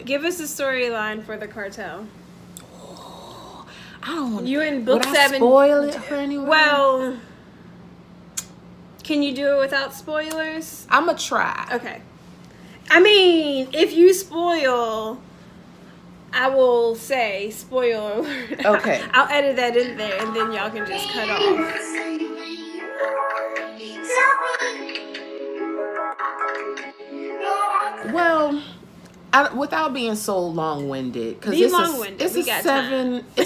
Give us a storyline for the cartel. I don't want. You in book would 7? I spoil it for anyone? Well, can you do it without spoilers? I'ma try. Okay. I mean, if you spoil, I will say spoiler alert. Okay. I'll edit that in there, and then y'all can just cut off. Well, without being so long-winded, because it's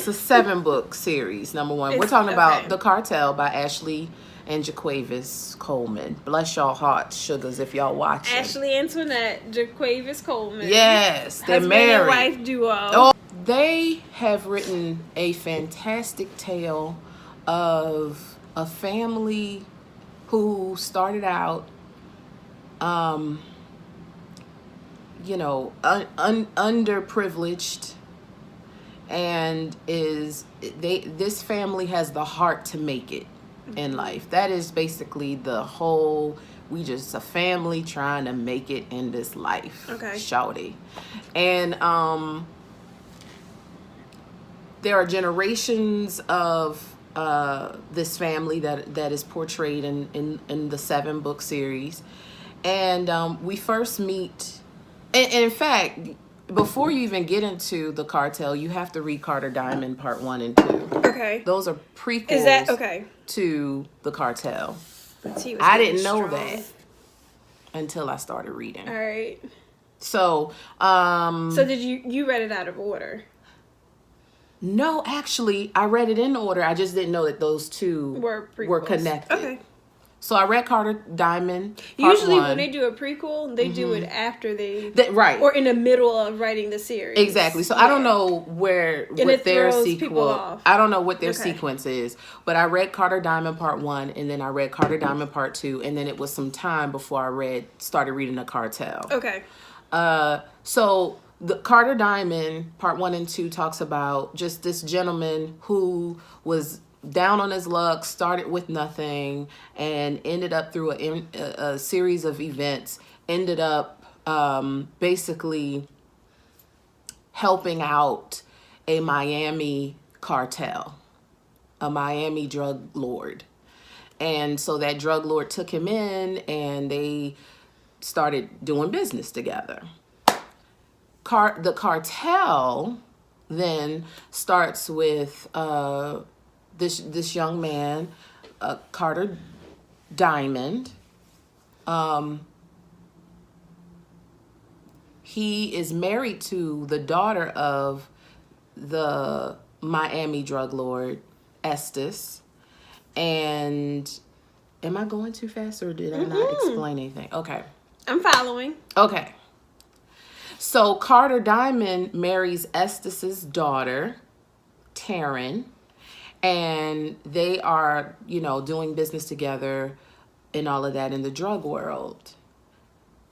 a 7-book series. Number one, we're talking about The Cartel by Ashley and Jaquavis Coleman. Bless y'all hearts, sugars, if y'all watching. Ashley Antoinette, Jaquavis Coleman. Yes, they're husband married. And wife duo. Oh, they have written a fantastic tale of a family who started out, underprivileged, and this family has the heart to make it in life. That is basically the whole. We just a family trying to make it in this life. Okay. Shawty. And there are generations of this family that is portrayed in the 7-book series. And we first meet, and in fact, before you even get into The Cartel, you have to read Carter Diamond Part 1 and 2. Okay. Those are prequels. Is that okay? To The Cartel. I didn't know that until I started reading. All right. So, so did you read it out of order? No, actually, I read it in order. I just didn't know that those two were connected. Okay. So I read Carter Diamond. Usually when they do a prequel, they do it after right, or in the middle of writing the series. Exactly. So I don't know what their sequel. I don't know what their sequence is. But I read Carter Diamond Part 1, and then I read Carter Diamond Part 2, and then it was some time before I started reading The Cartel. Okay. So the Carter Diamond Part 1 and 2 talks about just this gentleman who was down on his luck, started with nothing, and ended up through a series of events, ended up basically helping out a Miami cartel, a Miami drug lord. And so that drug lord took him in, and they started doing business together. The cartel then starts with this young man, Carter Diamond. He is married to the daughter of the Miami drug lord, Estes. And am I going too fast, or did I not explain anything? Okay. I'm following. Okay. So Carter Diamond marries Estes's daughter, Taryn. And they are, doing business together and all of that in the drug world.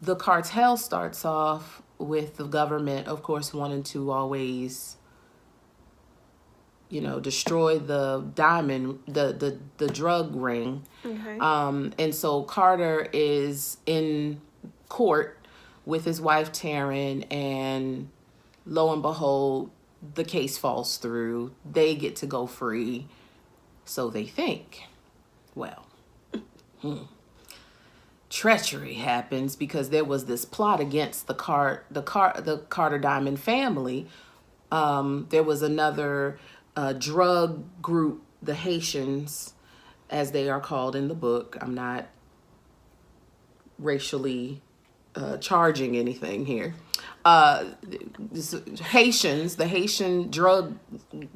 The cartel starts off with the government, of course, wanting to always, destroy the diamond, the drug ring. Okay. And so Carter is in court with his wife, Taryn, and lo and behold, the case falls through. They get to go free. So they think. Well, treachery happens because there was this plot against the Carter Diamond family. There was another drug group, the Haitians, as they are called in the book. I'm not racially charging anything here. The Haitian drug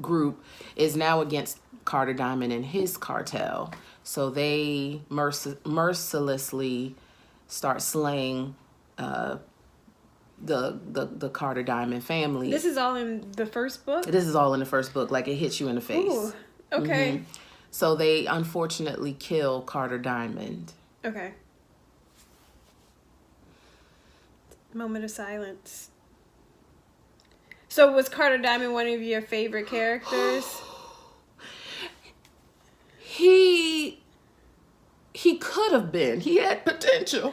group is now against Carter Diamond and his cartel. So they mercilessly start slaying the Carter Diamond family. This is all in the first book? This is all in the first book. Like, it hits you in the face. Ooh, okay. Mm-hmm. So they unfortunately kill Carter Diamond. Okay. Moment of silence. So was Carter Diamond one of your favorite characters? He could have been. He had potential.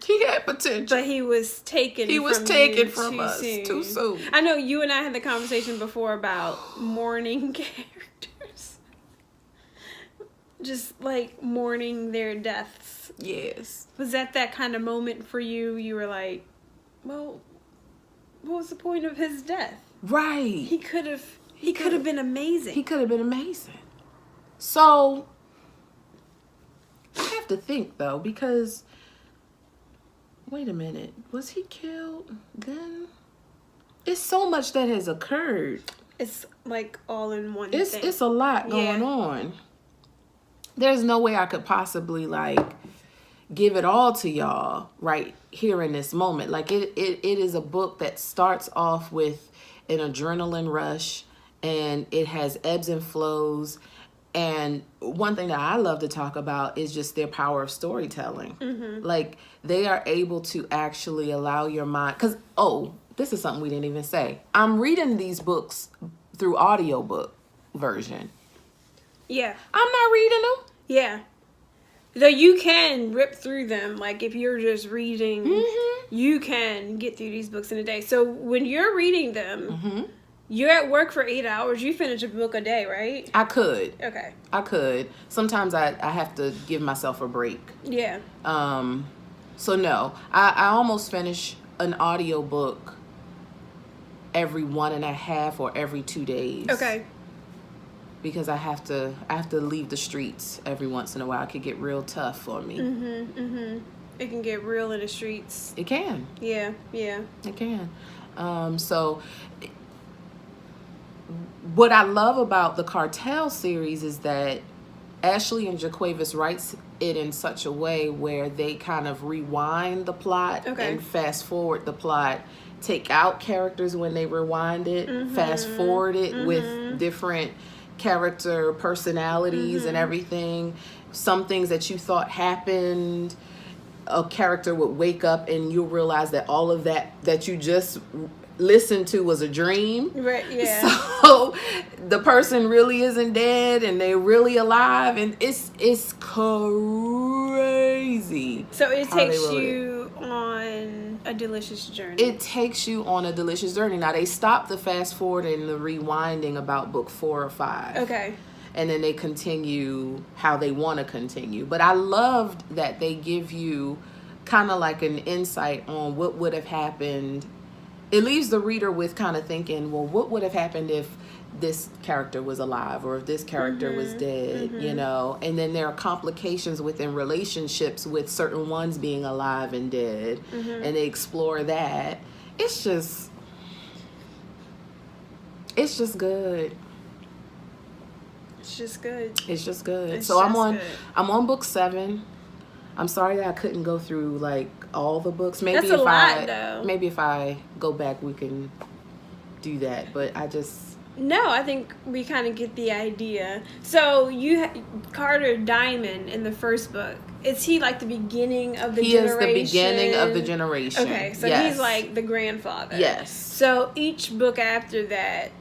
He had potential. But he was taken. He was from taken you from us too soon. I know you and I had the conversation before about mourning characters, just like mourning their deaths. Yes. Was that kind of moment for you? You were like, well, what was the point of his death? Right. He could have been amazing. He could have been amazing. So I have to think though, because wait a minute, was he killed then? It's so much that has occurred. It's like all in one It's thing. it's a lot going on. There's no way I could possibly like give it all to y'all right here in this moment. Like it is a book that starts off with an adrenaline rush, and it has ebbs and flows. And one thing that I love to talk about is just their power of storytelling. Mm-hmm. Like they are able to actually allow your mind, because this is something we didn't even say. I'm reading these books through audiobook version. Yeah. I'm not reading them. Yeah. Though you can rip through them. Like if you're just reading, you can get through these books in a day. So when you're reading them, you're at work for 8 hours. You finish a book a day, right? I could. Okay. I could. Sometimes I have to give myself a break. Yeah. So no, I almost finish an audiobook every 1.5 or every 2 days. Okay. Because I have to leave the streets every once in a while. It could get real tough for me. It can get real in the streets. It can. Yeah. Yeah. It can. So what I love about the Cartel series is that Ashley and Jaquavis writes it in such a way where they kind of rewind the plot and fast forward the plot, take out characters when they rewind it, fast forward it with different character personalities and everything. Some things that you thought happened, a character would wake up and you'll realize that all of that you just listened to was a dream. Right, yeah. So the person really isn't dead and they're really alive, and it's crazy. So it takes you on a delicious journey. It takes you on a delicious journey. Now they stopped the fast forward and the rewinding about book 4 or 5. Okay. And then they continue how they want to continue. But I loved that they give you kind of like an insight on what would have happened. It leaves the reader with kind of thinking, well, what would have happened if this character was alive or if this character was dead, you know? And then there are complications within relationships with certain ones being alive and dead. And they explore that. It's just good. It's just good. It's just good. It's so just I'm on book 7. I'm sorry that I couldn't go through like all the books. Maybe That's a lot, though. Maybe if I go back we can do that. But I think we kind of get the idea. So Carter Diamond in the first book, is he like the beginning of the generation? He is the beginning of the generation. Okay, so yes. he's like the grandfather. Yes. So each book after that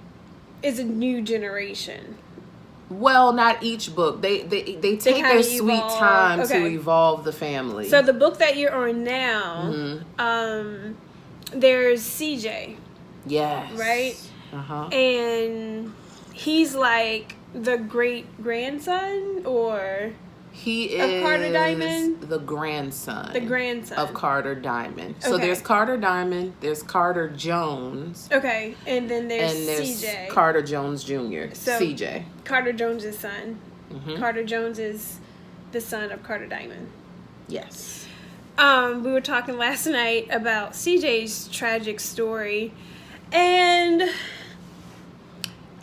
is a new generation. Well, not each book. They take their sweet time to evolve the family. So the book that you're on now, there's CJ. Yes. Right? And he's like the great grandson, or he is Carter Diamond? The grandson. The grandson of Carter Diamond. So there's Carter Diamond, there's Carter Jones. Okay, and then there's CJ. Carter Jones Jr. So CJ. Carter Jones's son. Carter Jones is the son of Carter Diamond. Yes. We were talking last night about CJ's tragic story, and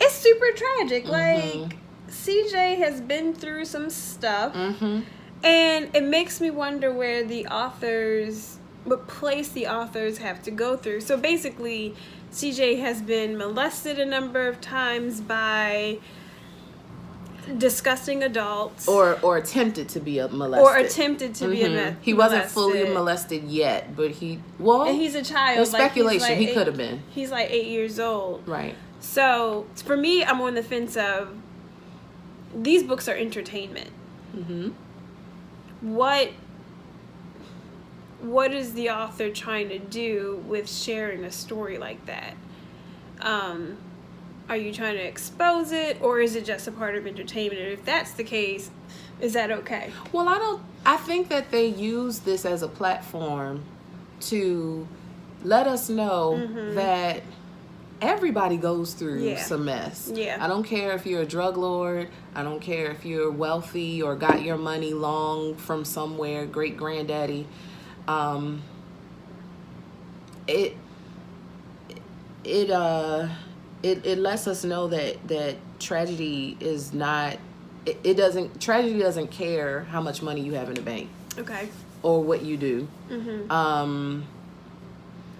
it's super tragic. Like, CJ has been through some stuff, and it makes me wonder what place the authors have to go through. So basically, CJ has been molested a number of times by disgusting adults, or attempted to be molested, He wasn't fully molested yet, but and he's a child. There's speculation he could have been. He's like 8 years old, right? So for me, I'm on the fence of these books are entertainment. what is the author trying to do with sharing a story like that? Are you trying to expose it, or is it just a part of entertainment? And if that's the case, is that okay? Well, I think that they use this as a platform to let us know that everybody goes through some mess. Yeah. I don't care if you're a drug lord. I don't care if you're wealthy or got your money long from somewhere, great granddaddy. It lets us know that tragedy is not. Tragedy doesn't care how much money you have in the bank. Okay. Or what you do.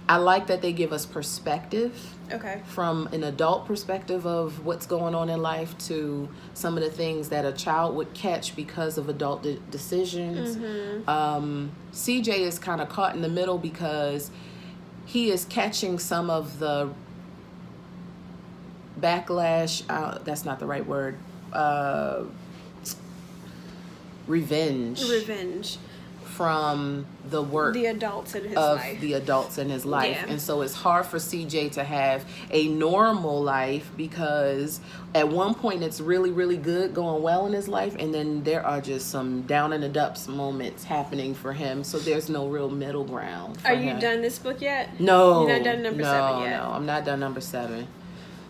I like that they give us perspective. Okay. From an adult perspective of what's going on in life to some of the things that a child would catch because of adult decisions. CJ is kind of caught in the middle because he is catching some of the backlash. That's not the right word. Revenge from the work the adults in his of life. the adults in his life. Yeah. And so it's hard for CJ to have a normal life because at one point it's really, really good, going well in his life, and then there are just some down in the dumps moments happening for him. So there's no real middle ground for Are him. you done this book yet? No. You're not done number 7 yet? No, I'm not done number 7.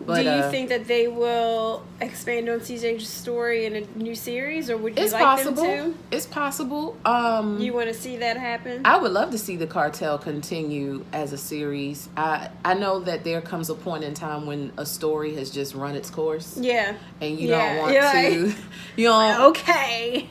But, do you think that they will expand on CJ's story in a new series, or would you it's like possible. them to? It's possible. You want to see that happen? I would love to see the cartel continue as a series. I know that there comes a point in time when a story has just run its course. Yeah. And you don't want to. You don't. Okay.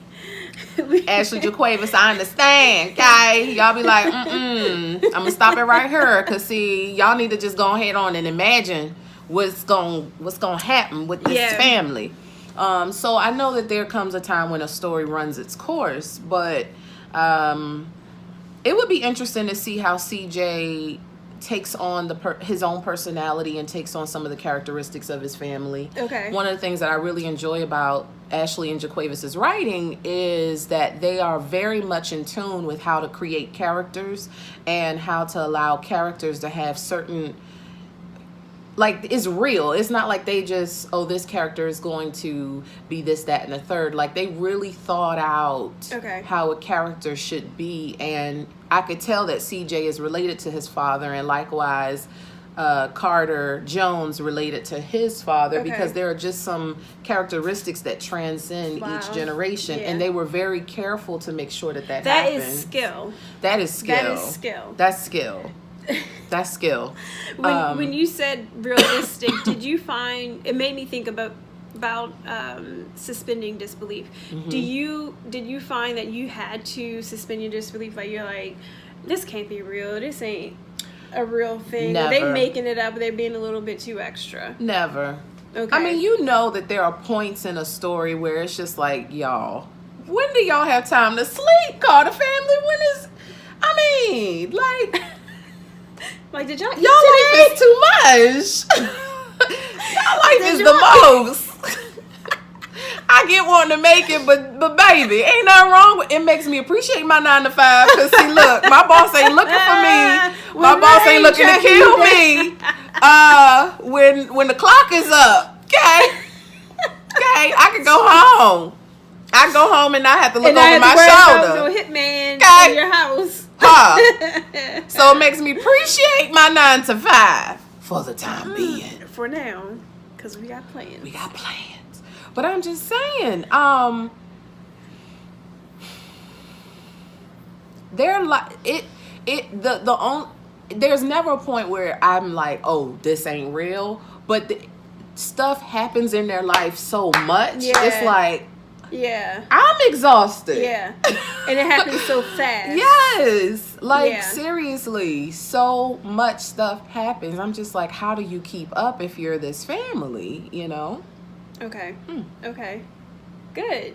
Ashley Jaquavis, I understand, okay? Y'all be like, I'm gonna stop it right here, cause see, y'all need to just go ahead on and imagine what's gonna happen with this family. So I know that there comes a time when a story runs its course, but it would be interesting to see how CJ takes on his own personality and takes on some of the characteristics of his family. Okay. One of the things that I really enjoy about Ashley and Jaquavis's writing is that they are very much in tune with how to create characters and how to allow characters to have certain, like, it's real. It's not like they just, this character is going to be this, that, and the third. Like, they really thought out how a character should be. And I could tell that CJ is related to his father, and likewise, Carter Jones related to his father, because there are just some characteristics that transcend each generation. And they were very careful to make sure that happened. That is skill. That is skill. That is skill. That's skill. That's skill. When you said realistic, did you find it made me think about suspending disbelief? Did you find that you had to suspend your disbelief? Like, you're like, this can't be real. This ain't a real thing. Never. Are they making it up? They're being a little bit too extra. Never. Okay. I mean, you know that there are points in a story where it's just like, y'all, when do y'all have time to sleep? Call the family. Like, did y'all eat y'all today? life is too much. Y'all life is the most. I get wanting to make it, but baby, ain't nothing wrong with it. Makes me appreciate my 9 to 5. Cause see, look, my boss ain't looking for me. My boss ain't looking to kill me. When the clock is up, okay, I can go home. I go home and not have to look over my shoulder. No hitman in your house. So it makes me appreciate my 9 to 5 for the time being. For now, because we got plans. We got plans. But I'm just saying, they're like there's never a point where I'm like, oh, this ain't real. But stuff happens in their life so much. Yeah. It's like, yeah, I'm exhausted. Yeah, and it happens so fast. Yes, like seriously, so much stuff happens. I'm just like, how do you keep up if you're this family? You know? Okay. Okay. Good.